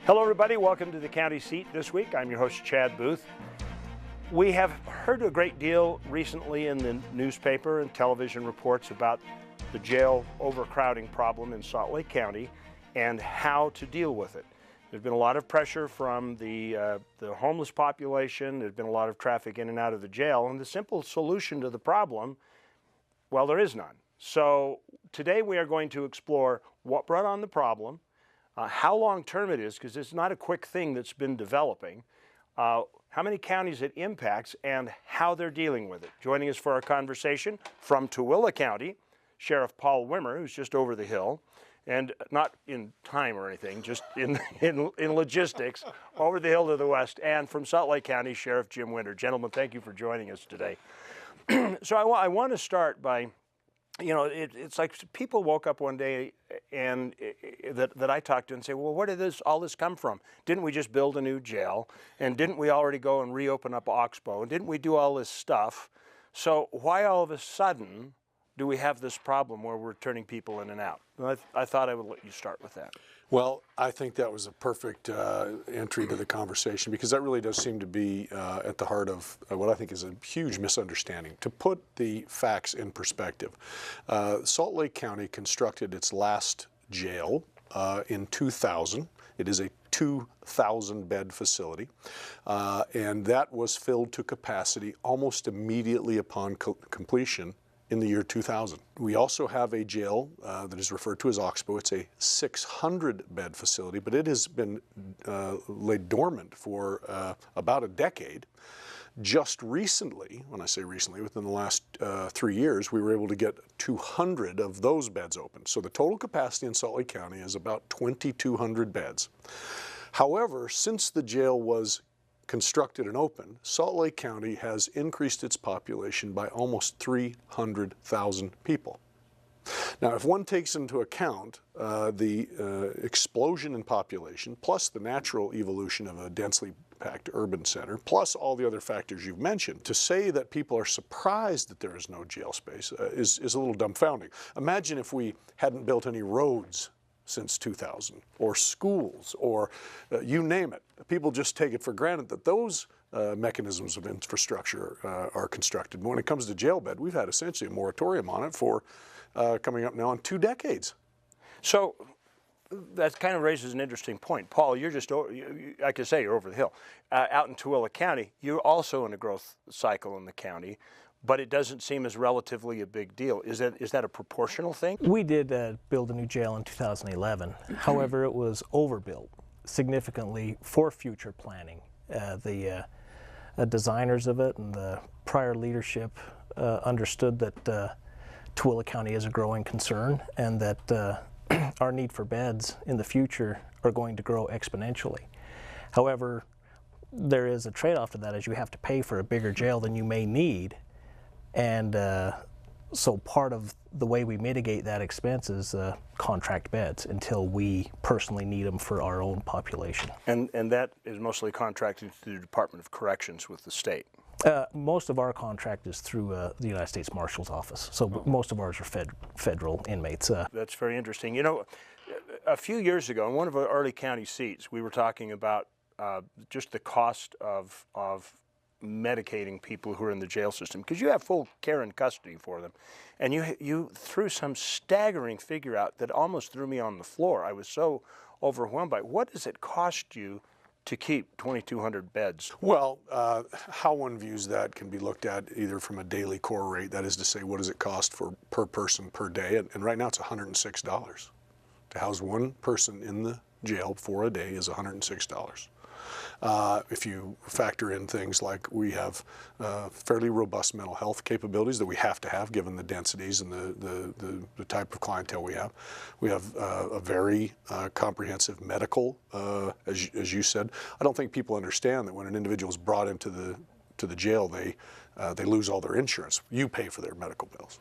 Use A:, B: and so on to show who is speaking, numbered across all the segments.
A: Hello everybody, welcome to the county seat this week. I'm your host Chad Booth. We have heard a great deal recently in the newspaper and television reports about the jail overcrowding problem in Salt Lake County and how to deal with it. There's been a lot of pressure from the homeless population. There's been a lot of traffic in and out of the jail, and the simple solution to the problem, well, there is none. So today we are going to explore what brought on the problem, how long-term it is, because it's not a quick thing that's been developing, how many counties it impacts, and how they're dealing with it. Joining us for our conversation from Tooele County, Sheriff Paul Wimmer, who's just over the hill, and not in time or anything, just in logistics, over the hill to the west, and from Salt Lake County, Sheriff Jim Winter. Gentlemen, thank you for joining us today. So I want to start by, you know, it's like people woke up one day and that I talked to and say, well, where did all this come from? Didn't we just build a new jail? And didn't we already go and reopen up Oxbow? And didn't we do all this stuff? So why all of a sudden do we have this problem where we're turning people in and out? I thought I would let you start with that.
B: Well, I think that was a perfect entry to the conversation, because that really does seem to be at the heart of what I think is a huge misunderstanding. To put the facts in perspective, Salt Lake County constructed its last jail in 2000. It is a 2,000-bed facility, and that was filled to capacity almost immediately upon completion in the year 2000. We also have a jail that is referred to as Oxbow. It's a 600-bed facility, but it has been laid dormant for about a decade. Just recently, when I say recently, within the last 3 years, we were able to get 200 of those beds open. So the total capacity in Salt Lake County is about 2,200 beds. However, since the jail was constructed and open, Salt Lake County has increased its population by almost 300,000 people. Now, if one takes into account the explosion in population, plus the natural evolution of a densely packed urban center, plus all the other factors you've mentioned, to say that people are surprised that there is no jail space is a little dumbfounding. Imagine if we hadn't built any roads since 2000, or schools, or you name it. People just take it for granted that those mechanisms of infrastructure are constructed. But when it comes to jail bed, we've had essentially a moratorium on it for coming up now on 2 decades.
A: So that kind of raises an interesting point. Paul, you're just, I could say you're over the hill. Out in Tooele County, you're also in a growth cycle in the county, but it doesn't seem as relatively a big deal. Is that a proportional thing?
C: We did build a new jail in 2011. However, it was overbuilt significantly for future planning. The designers of it and the prior leadership understood that Tooele County is a growing concern, and that our need for beds in the future are going to grow exponentially. However, there is a trade-off to that, as you have to pay for a bigger jail than you may need. And so part of the way we mitigate that expense is contract beds until we personally need them for our own population.
A: And that is mostly contracted through the Department of Corrections with the state?
C: Most of our contract is through the United States Marshal's Office. So most of ours are federal inmates.
A: That's very interesting. You know, a few years ago, in one of our early county seats, we were talking about just the cost of medicating people who are in the jail system, because you have full care and custody for them, and you threw some staggering figure out that almost threw me on the floor. I was so overwhelmed by it. What does it cost you to keep 2,200 beds?
B: Well, how one views that can be looked at either from a daily core rate, that is to say, what does it cost per person per day, and right now it's $106. To house one person in the jail for a day is $106. If you factor in things like we have fairly robust mental health capabilities that we have to have given the densities and the type of clientele we have. We have a very comprehensive medical, as you said. I don't think people understand that when an individual is brought into the jail, they lose all their insurance. You pay for their medical bills.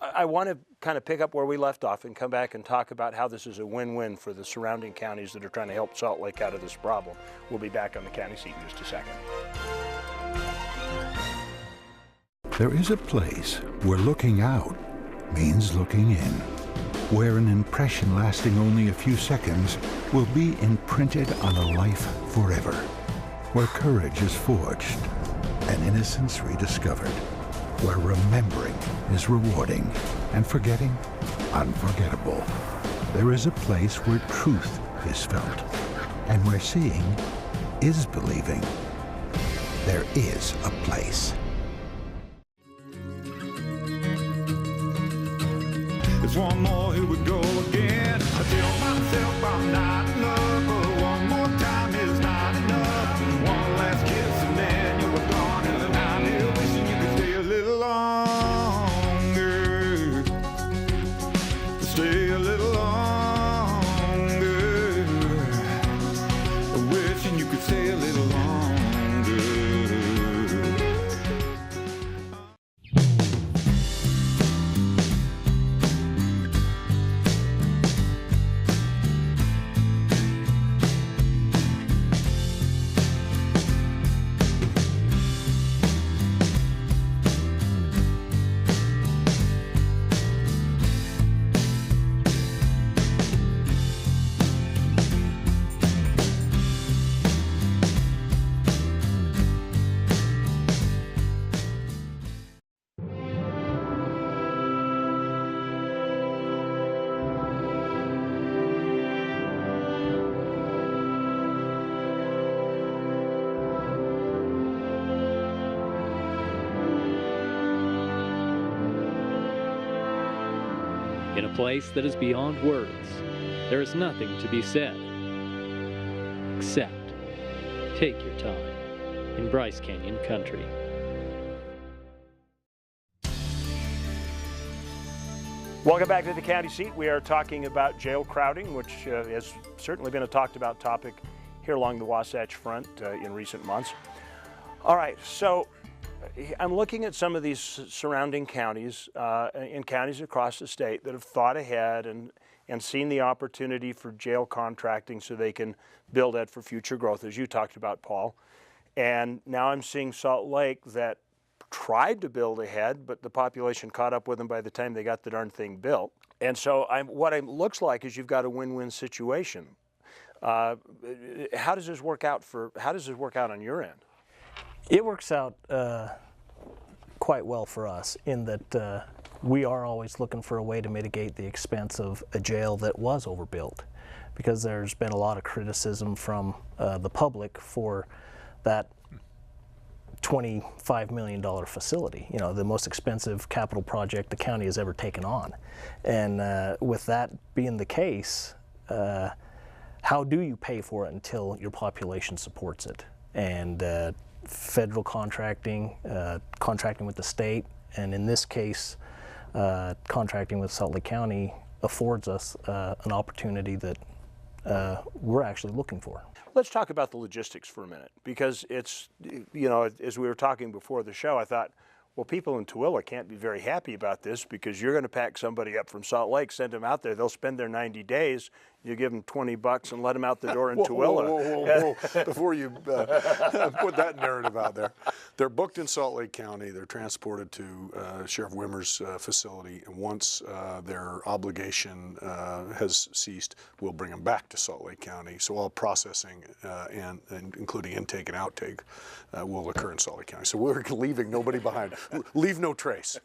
A: I want to kind of pick up where we left off and come back and talk about how this is a win-win for the surrounding counties that are trying to help Salt Lake out of this problem. We'll be back on the county seat in just a second.
D: There is a place where looking out means looking in. where an impression lasting only a few seconds will be imprinted on a life forever, where courage is forged and innocence rediscovered, where remembering is rewarding and forgetting unforgettable. There is a place where truth is felt and where seeing is believing. There is a place.
E: It's one more, here we go again. I tell myself I'm not in love, but one more time is not enough. One last kiss and then you were gone, and I'm here wishing you could stay a little longer. Stay a little longer. Wishing you could stay a little longer.
F: In a place that is beyond words, there is nothing to be said, except take your time in Bryce Canyon country.
A: Welcome back to the county seat. We are talking about jail crowding, which has certainly been a talked about topic here along the Wasatch Front in recent months. All right, so I'm looking at some of these surrounding counties in counties across the state that have thought ahead and seen the opportunity for jail contracting so they can build that for future growth, as you talked about, Paul. And now I'm seeing Salt Lake that tried to build ahead, but the population caught up with them by the time they got the darn thing built. And so what it looks like is you've got a win-win situation. How does this work out on your end?
C: It works out quite well for us in that we are always looking for a way to mitigate the expense of a jail that was overbuilt, because there's been a lot of criticism from the public for that $25 million facility, you know, the most expensive capital project the county has ever taken on. And with that being the case, how do you pay for it until your population supports it? And federal contracting, contracting with the state, and in this case, contracting with Salt Lake County affords us an opportunity that we're actually looking for.
A: Let's talk about the logistics for a minute, because it's, you know, as we were talking before the show, I thought, well, people in Tooele can't be very happy about this, because you're going to pack somebody up from Salt Lake, send them out there, they'll spend their 90 days, you give them $20 and let them out the door in Tooele.
B: Whoa. Before you put that narrative out there. They're booked in Salt Lake County, they're transported to Sheriff Wimmer's facility, and once their obligation has ceased, we'll bring them back to Salt Lake County. So all processing and including intake and outtake will occur in Salt Lake County. So we're leaving nobody behind. Leave no trace.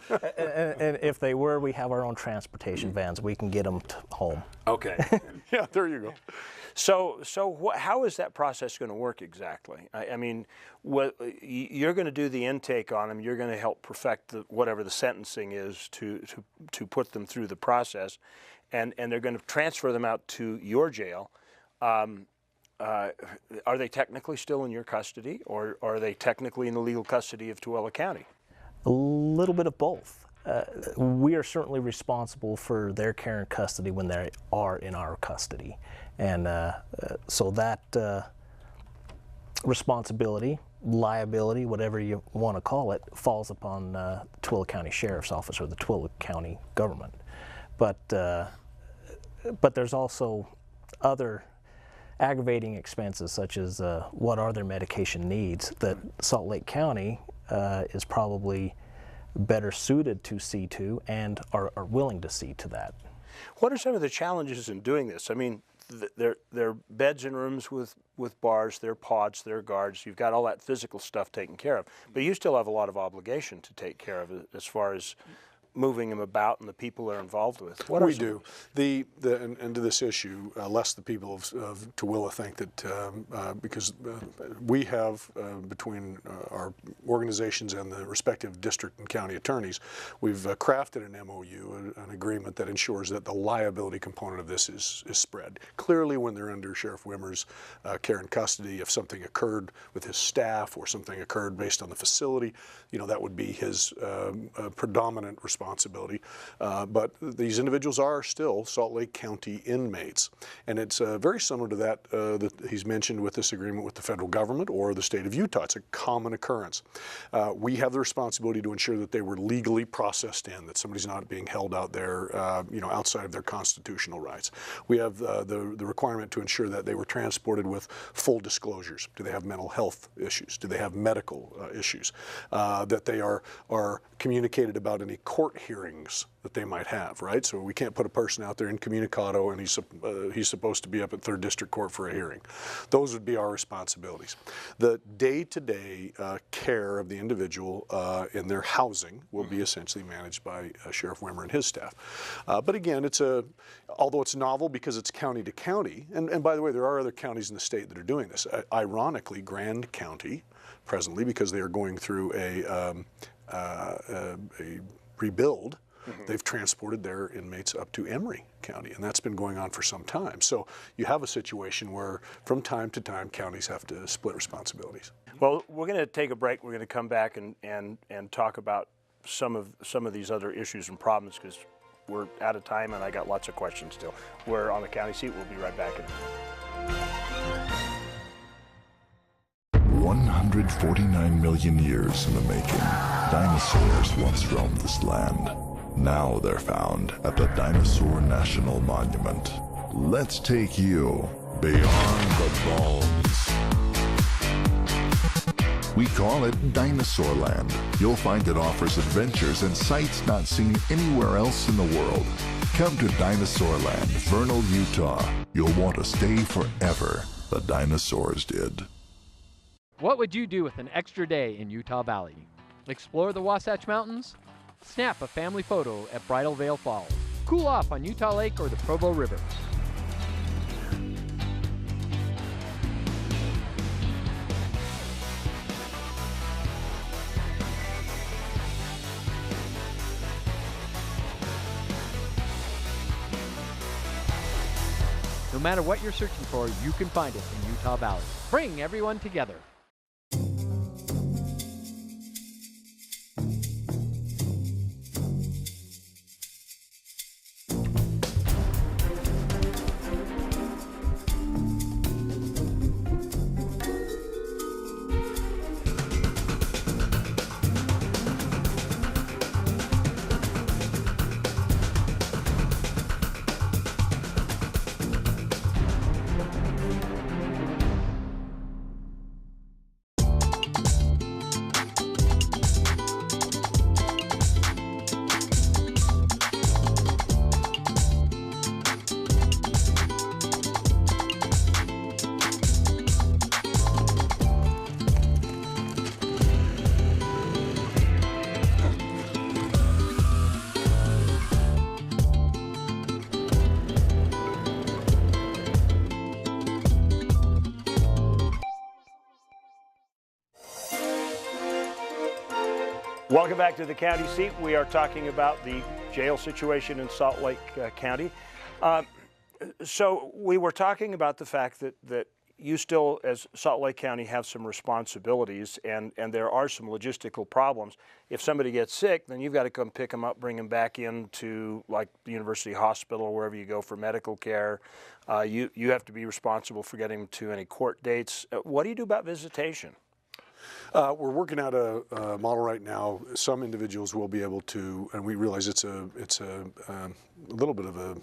C: And if they were, we have our own transportation vans. We can get them home.
A: Okay.
B: Yeah, there you go.
A: So how is that process going to work exactly? I mean, you're going to do the intake on them. You're going to help perfect whatever the sentencing is to put them through the process, and they're going to transfer them out to your jail. Are they technically still in your custody, or are they technically in the legal custody of Tooele County?
C: A little bit of both. We are certainly responsible for their care and custody when they are in our custody. And so that responsibility, liability, whatever you want to call it, falls upon the Tooele County Sheriff's Office or the Tooele County government. But there's also other aggravating expenses, such as what are their medication needs, that Salt Lake County is probably better suited to see to and are willing to see to that.
A: What are some of the challenges in doing this? I mean, they're beds and rooms with bars, they're pods, they're guards. You've got all that physical stuff taken care of, but you still have a lot of obligation to take care of as far as moving them about and the people they're involved with. What
B: we do. And to this issue, lest the people of Tooele think that because we have between our organizations and the respective district and county attorneys, we've crafted an MOU, an agreement that ensures that the liability component of this is spread. Clearly, when they're under Sheriff Wimmer's care and custody, if something occurred with his staff or something occurred based on the facility, that would be his predominant responsibility. But these individuals are still Salt Lake County inmates. And it's very similar to that that he's mentioned with this agreement with the federal government or the state of Utah. It's a common occurrence. We have the responsibility to ensure that they were legally processed in, that somebody's not being held out there, outside of their constitutional rights. We have the requirement to ensure that they were transported with full disclosures. Do they have mental health issues? Do they have medical issues? That they are communicated about any court hearings that they might have, right? So we can't put a person out there incommunicado and he's supposed to be up at 3rd District Court for a hearing. Those would be our responsibilities. The day-to-day care of the individual in their housing will be essentially managed by Sheriff Wimmer and his staff. But again, although it's novel because it's county to county, and by the way, there are other counties in the state that are doing this. Ironically, Grand County presently, because they are going through a rebuild, they've transported their inmates up to Emery County, and that's been going on for some time. So you have a situation where from time to time counties have to split responsibilities.
A: Well, we're going to take a break. We're going to come back and talk about some of these other issues and problems because we're out of time and I got lots of questions still. We're on the county seat. We'll be right back in a minute.
G: 149 million years in the making, dinosaurs once roamed this land. Now they're found at the Dinosaur National Monument. Let's take you beyond the bones. We call it Dinosaur Land. You'll find it offers adventures and sights not seen anywhere else in the world. Come to Dinosaur Land, Vernal, Utah. You'll want to stay forever. The dinosaurs did.
H: What would you do with an extra day in Utah Valley? Explore the Wasatch Mountains? Snap a family photo at Bridal Veil Falls. Cool off on Utah Lake or the Provo River. No matter what you're searching for, you can find it in Utah Valley. Bring everyone together.
A: Welcome back to the county seat. We are talking about the jail situation in Salt Lake County. So we were talking about the fact that you still, as Salt Lake County, have some responsibilities and there are some logistical problems. If somebody gets sick, then you've got to come pick them up, bring them back into like the University Hospital or wherever you go for medical care. You have to be responsible for getting them to any court dates. What do you do about visitation?
B: We're working out a model right now. Some individuals will be able to, and we realize it's a little bit of a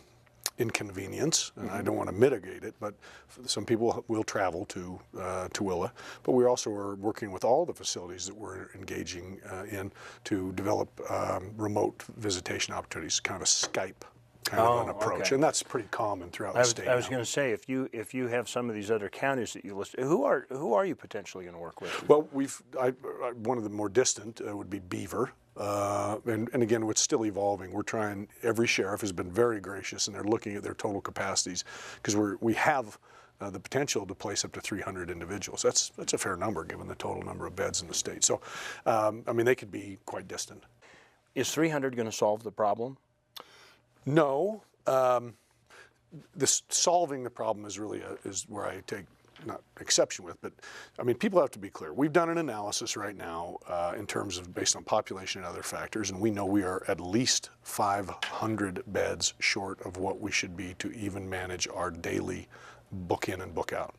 B: inconvenience, and I don't want to mitigate it, but some people will travel to Tooele. But we also are working with all the facilities that we're engaging in to develop remote visitation opportunities, kind of a Skype kind of an approach,
A: okay.
B: and that's pretty common throughout the state.
A: I was going to say, if you have some of these other counties that you list, who are you potentially going to work with?
B: Well, one of the more distant would be Beaver. And again, it's still evolving. We're trying, every sheriff has been very gracious, and they're looking at their total capacities, because we have the potential to place up to 300 individuals. That's a fair number given the total number of beds in the state. So, I mean, they could be quite distant.
A: Is 300 going to solve the problem?
B: No. Solving the problem is really is where I take not exception with, but I mean, people have to be clear. We've done an analysis right now in terms of based on population and other factors, and we know we are at least 500 beds short of what we should be to even manage our daily book in and book out.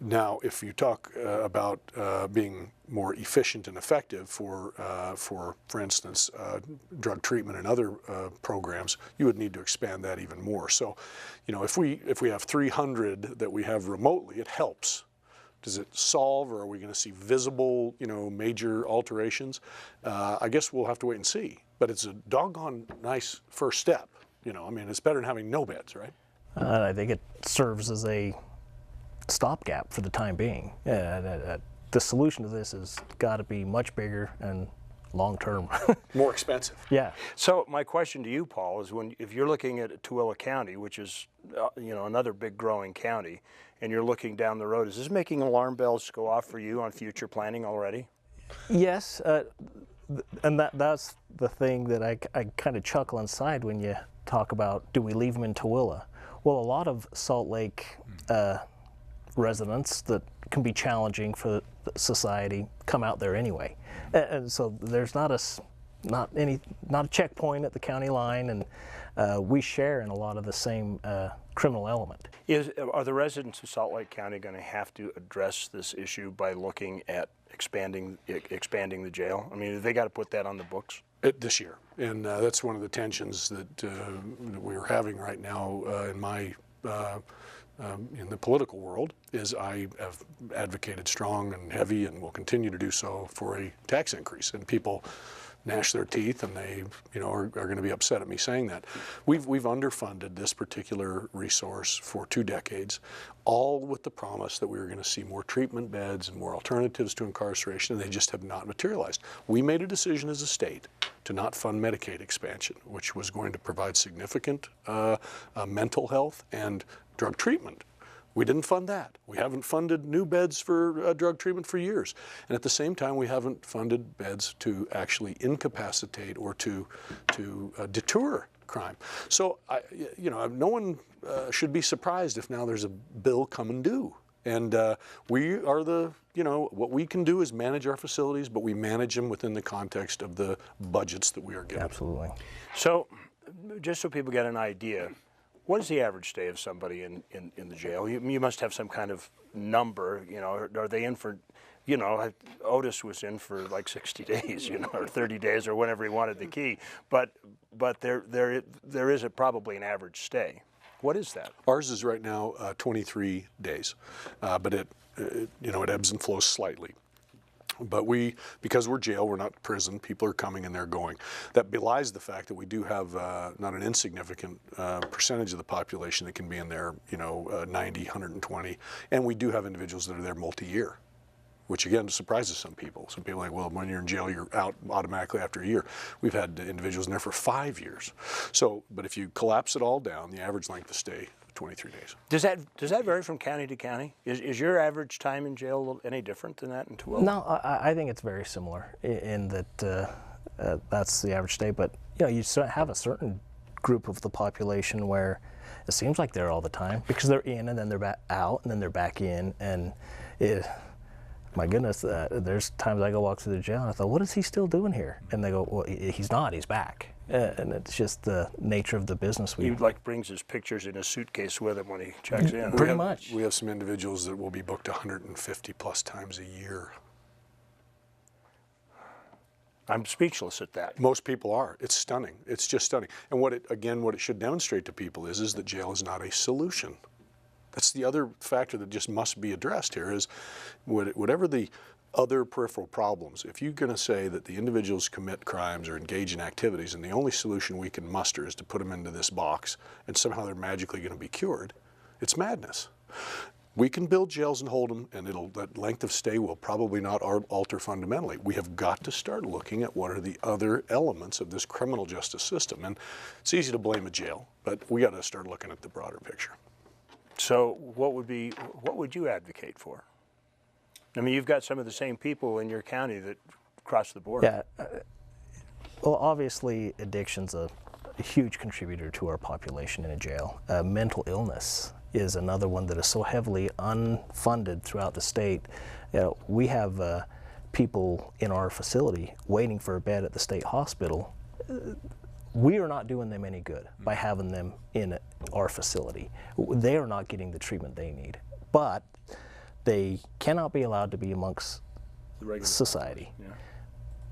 B: Now, if you talk about being more efficient and effective for instance, drug treatment and other programs, you would need to expand that even more. So, you know, if we have 300 that we have remotely, it helps. Does it solve, or are we going to see visible, you know, major alterations? I guess we'll have to wait and see. But it's a doggone nice first step. You know, I mean, it's better than having no beds, right?
C: I think it serves as a stopgap for the time being. The solution to this has got to be much bigger and long-term.
B: More expensive.
C: Yeah.
A: So my question to you, Paul, is if you're looking at Tooele County, which is you know, another big growing county, and you're looking down the road, is this making alarm bells go off for you on future planning already?
C: Yes, and that's the thing that I kind of chuckle inside when you talk about, do we leave them in Tooele? Well, a lot of Salt Lake residents that can be challenging for society come out there anyway, and so there's not a checkpoint at the county line, and we share in a lot of the same criminal element.
A: Are the residents of Salt Lake County going to have to address this issue by looking at expanding the jail? I mean, they got to put that on the books
B: This year, and that's one of the tensions that we're having right now in my in the political world. Is I have advocated strong and heavy, and will continue to do so, for a tax increase, and people gnash their teeth, and they, you know, are going to be upset at me saying that. We've underfunded this particular resource for 2 decades, all with the promise that we were going to see more treatment beds and more alternatives to incarceration, and they just have not materialized. We made a decision as a state to not fund Medicaid expansion, which was going to provide significant mental health and drug treatment. We didn't fund that. We haven't funded new beds for drug treatment for years. And at the same time, we haven't funded beds to actually incapacitate or to deter crime. So, you know, no one should be surprised if now there's a bill coming due. And we are you know, what we can do is manage our facilities, but we manage them within the context of the budgets that we are given.
C: Absolutely.
A: So, just so people get an idea, what is the average stay of somebody in the jail? You must have some kind of number, you know. Are they in for, you know, Otis was in for like 60 days, you know, or 30 days, or whenever he wanted the key. But there is probably an average stay. What is that?
B: Ours is right now 23 days, but it you know, it ebbs and flows slightly. But because we're jail, we're not prison, people are coming and they're going. That belies the fact that we do have not an insignificant percentage of the population that can be in there, you know, 90, 120. And we do have individuals that are there multi-year, which again surprises some people. Some people are like, well, when you're in jail, you're out automatically after a year. We've had individuals in there for 5 years. So, but if you collapse it all down, the average length of stay, 23 days.
A: Does that vary from county to county? Is your average time in jail any different than that in Tooele?
C: No, I think it's very similar in that that's the average stay. But you know, you have a certain group of the population where it seems like they're all the time, because they're in and then they're back out and then they're back in, and my goodness, there's times I go walk through the jail and I thought, what is he still doing here? And they go, well, he's not, he's back. And it's just the nature of the business.
A: He like brings his pictures in a suitcase with him when he checks in.
C: Pretty much.
B: We have some individuals that will be booked 150 plus times a year.
A: I'm speechless at that.
B: Most people are. It's stunning. It's just stunning. And what it should demonstrate to people is that jail is not a solution. That's the other factor that just must be addressed here is whatever the other peripheral problems, if you're going to say that the individuals commit crimes or engage in activities and the only solution we can muster is to put them into this box and somehow they're magically going to be cured, it's madness. We can build jails and hold them, and that length of stay will probably not alter fundamentally. We have got to start looking at what are the other elements of this criminal justice system. And it's easy to blame a jail, but we got to start looking at the broader picture.
A: So what would you advocate for? I mean, you've got some of the same people in your county that cross the border.
C: Yeah. Well, obviously, addiction's a huge contributor to our population in a jail. Mental illness is another one that is so heavily unfunded throughout the state. We have people in our facility waiting for a bed at the state hospital. We are not doing them any good by having them in our facility. They are not getting the treatment they need. But they cannot be allowed to be amongst society. Yeah.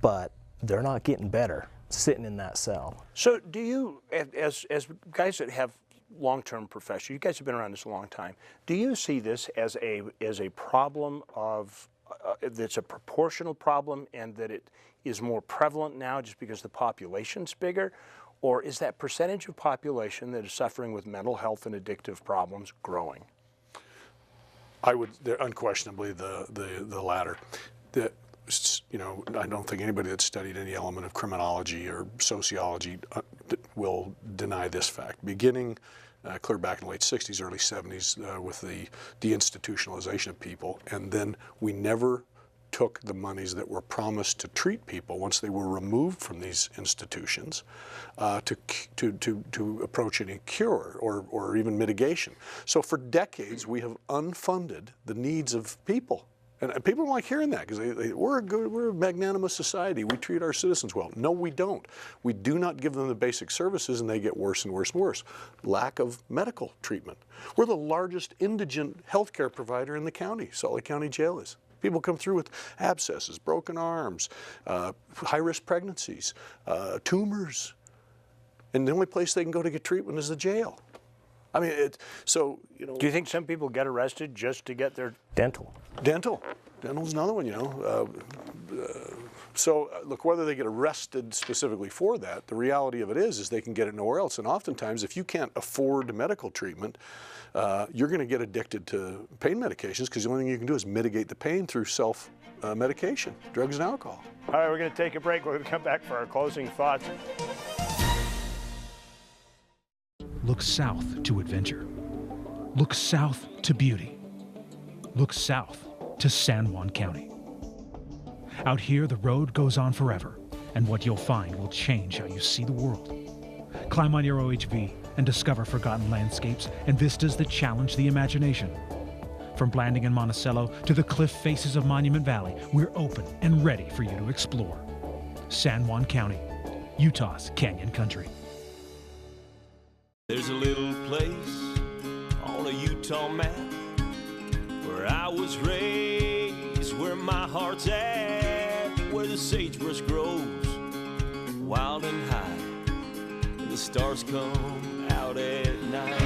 C: But they're not getting better sitting in that cell.
A: So do you, as guys that have long-term profession, you guys have been around this a long time, do you see this as a problem of, that's a proportional problem and that it is more prevalent now just because the population's bigger? Or is that percentage of population that is suffering with mental health and addictive problems growing?
B: They're unquestionably the latter. I don't think anybody that's studied any element of criminology or sociology will deny this fact. Beginning clear back in the late 60s, early 70s with the deinstitutionalization of people, and then we never took the monies that were promised to treat people once they were removed from these institutions to approach any cure or even mitigation. So for decades we have unfunded the needs of people. And people don't like hearing that because we're a magnanimous society. We treat our citizens well. No, we don't. We do not give them the basic services, and they get worse and worse and worse. Lack of medical treatment. We're the largest indigent health care provider in the county. Salt Lake County Jail is. People come through with abscesses, broken arms, high-risk pregnancies, tumors, and the only place they can go to get treatment is the jail. I mean, Do
A: you think some people get arrested just to get their
C: dental?
B: Dental's another one, So look, whether they get arrested specifically for that, the reality of it is they can get it nowhere else. And oftentimes, if you can't afford medical treatment, you're going to get addicted to pain medications because the only thing you can do is mitigate the pain through self-medication, drugs and alcohol.
A: All right, we're going to take a break. We're going to come back for our closing thoughts.
I: Look south to adventure. Look south to beauty. Look south to San Juan County. Out here, the road goes on forever, and what you'll find will change how you see the world. Climb on your OHV and discover forgotten landscapes and vistas that challenge the imagination. From Blanding and Monticello to the cliff faces of Monument Valley, we're open and ready for you to explore. San Juan County, Utah's Canyon Country.
J: There's a little place on a Utah map where I was raised, where my heart's at, where the sagebrush grows wild and high, and the stars come out at night.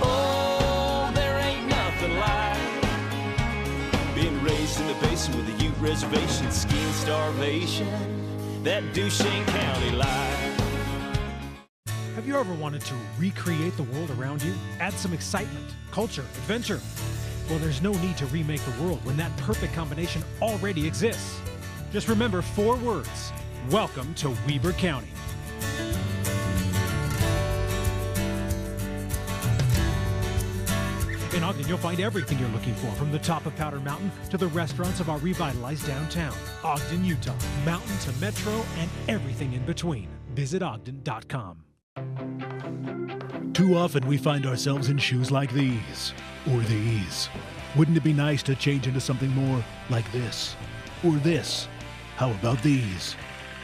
J: Oh, there ain't nothing like being raised in the basin with a Ute reservation, skiing starvation, that Duchesne County life.
I: Have you ever wanted to recreate the world around you? Add some excitement, culture, adventure? Well, there's no need to remake the world when that perfect combination already exists. Just remember 4 words. Welcome to Weber County. In Ogden, you'll find everything you're looking for, from the top of Powder Mountain to the restaurants of our revitalized downtown. Ogden, Utah. Mountain to metro and everything in between. Visit Ogden.com. Too often we find ourselves in shoes like these, or these. Wouldn't it be nice to change into something more like this, or this? How about these?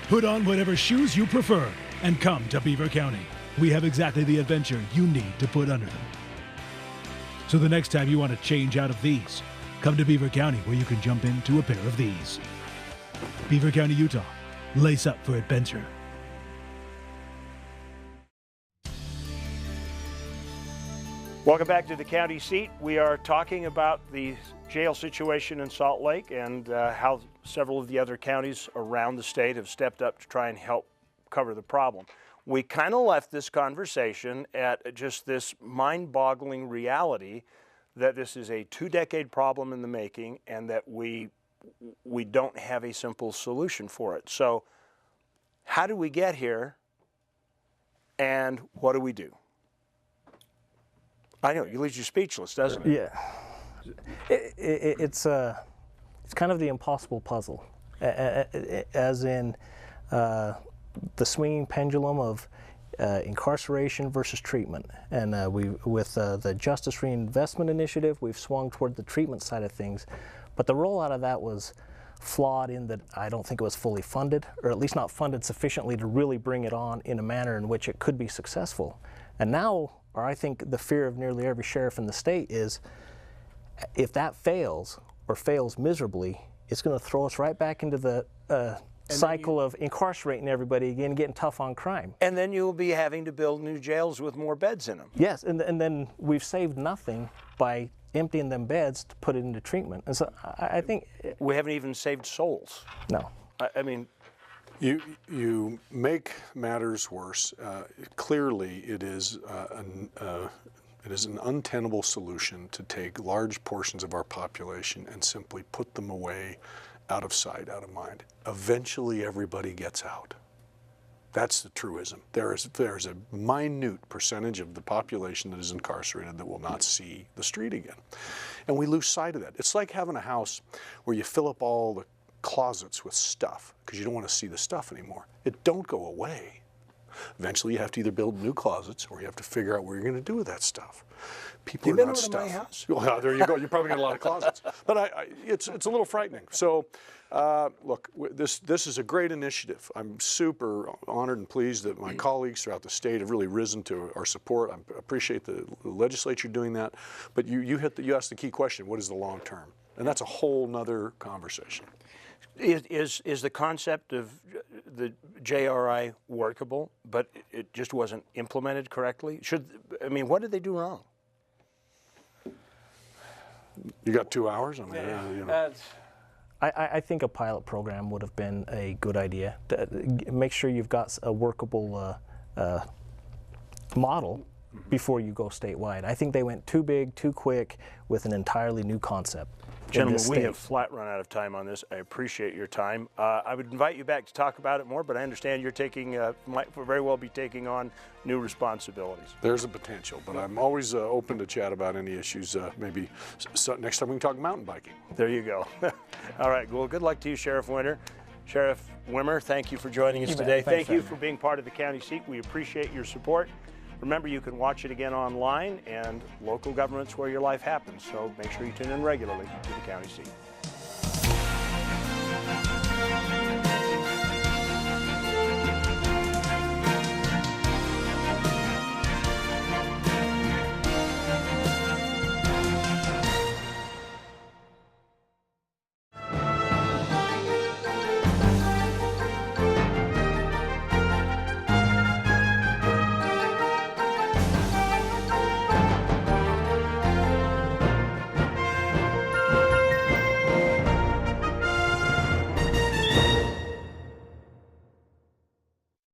I: Put on whatever shoes you prefer and come to Beaver County. We have exactly the adventure you need to put under them. So the next time you want to change out of these, come to Beaver County where you can jump into a pair of these. Beaver County, Utah. Lace up for adventure.
A: Welcome back to the county seat. We are talking about the jail situation in Salt Lake and how several of the other counties around the state have stepped up to try and help cover the problem. We kind of left this conversation at just this mind-boggling reality that this is a 2-decade problem in the making and that we don't have a simple solution for it. So how do we get here and what do we do? I know, it leaves you speechless, doesn't it?
C: Yeah. It's kind of the impossible puzzle, as in the swinging pendulum of incarceration versus treatment. And with the Justice Reinvestment Initiative, we've swung toward the treatment side of things. But the rollout of that was flawed in that I don't think it was fully funded, or at least not funded sufficiently to really bring it on in a manner in which it could be successful. And now, or I think the fear of nearly every sheriff in the state is, if that fails, or fails miserably, it's going to throw us right back into the cycle of incarcerating everybody again, getting tough on crime.
A: And then you'll be having to build new jails with more beds in them.
C: Yes, and then we've saved nothing by emptying them beds to put it into treatment. And so I think...
A: We haven't even saved souls.
C: No.
A: I mean...
B: You make matters worse. Clearly, it is an untenable solution to take large portions of our population and simply put them away, out of sight, out of mind. Eventually, everybody gets out. That's the truism. There is a minute percentage of the population that is incarcerated that will not see the street again. And we lose sight of that. It's like having a house where you fill up all the closets with stuff because you don't want to see the stuff anymore. It don't go away. Eventually you have to either build new closets or you have to figure out what you're going to do with that stuff. People
A: You've
B: are
A: been
B: not
A: over to
B: stuff.
A: my house?
B: Well, there you go. You probably got a lot of closets. But it's a little frightening. So look, this is a great initiative. I'm super honored and pleased that my colleagues throughout the state have really risen to our support. I appreciate the legislature doing that. But you asked the key question: what is the long term? And that's a whole nother conversation.
A: Is the concept of the JRI workable, but it just wasn't implemented correctly? What did they do wrong?
B: You got 2 hours?
C: I think a pilot program would have been a good idea. To make sure you've got a workable model before you go statewide. I think they went too big, too quick with an entirely new concept.
A: Gentlemen, we have flat run out of time on this. I appreciate your time. I would invite you back to talk about it more, but I understand you're might very well be taking on new responsibilities.
B: There's a potential, but I'm always open to chat about any issues. Maybe next time we can talk mountain biking.
A: There you go. All right, well, good luck to you, Sheriff Winter. Sheriff Wimmer, thank you for joining us today. Thank you for being part of the county seat. We appreciate your support. Remember, you can watch it again online, and local government's where your life happens, so make sure you tune in regularly to the county seat.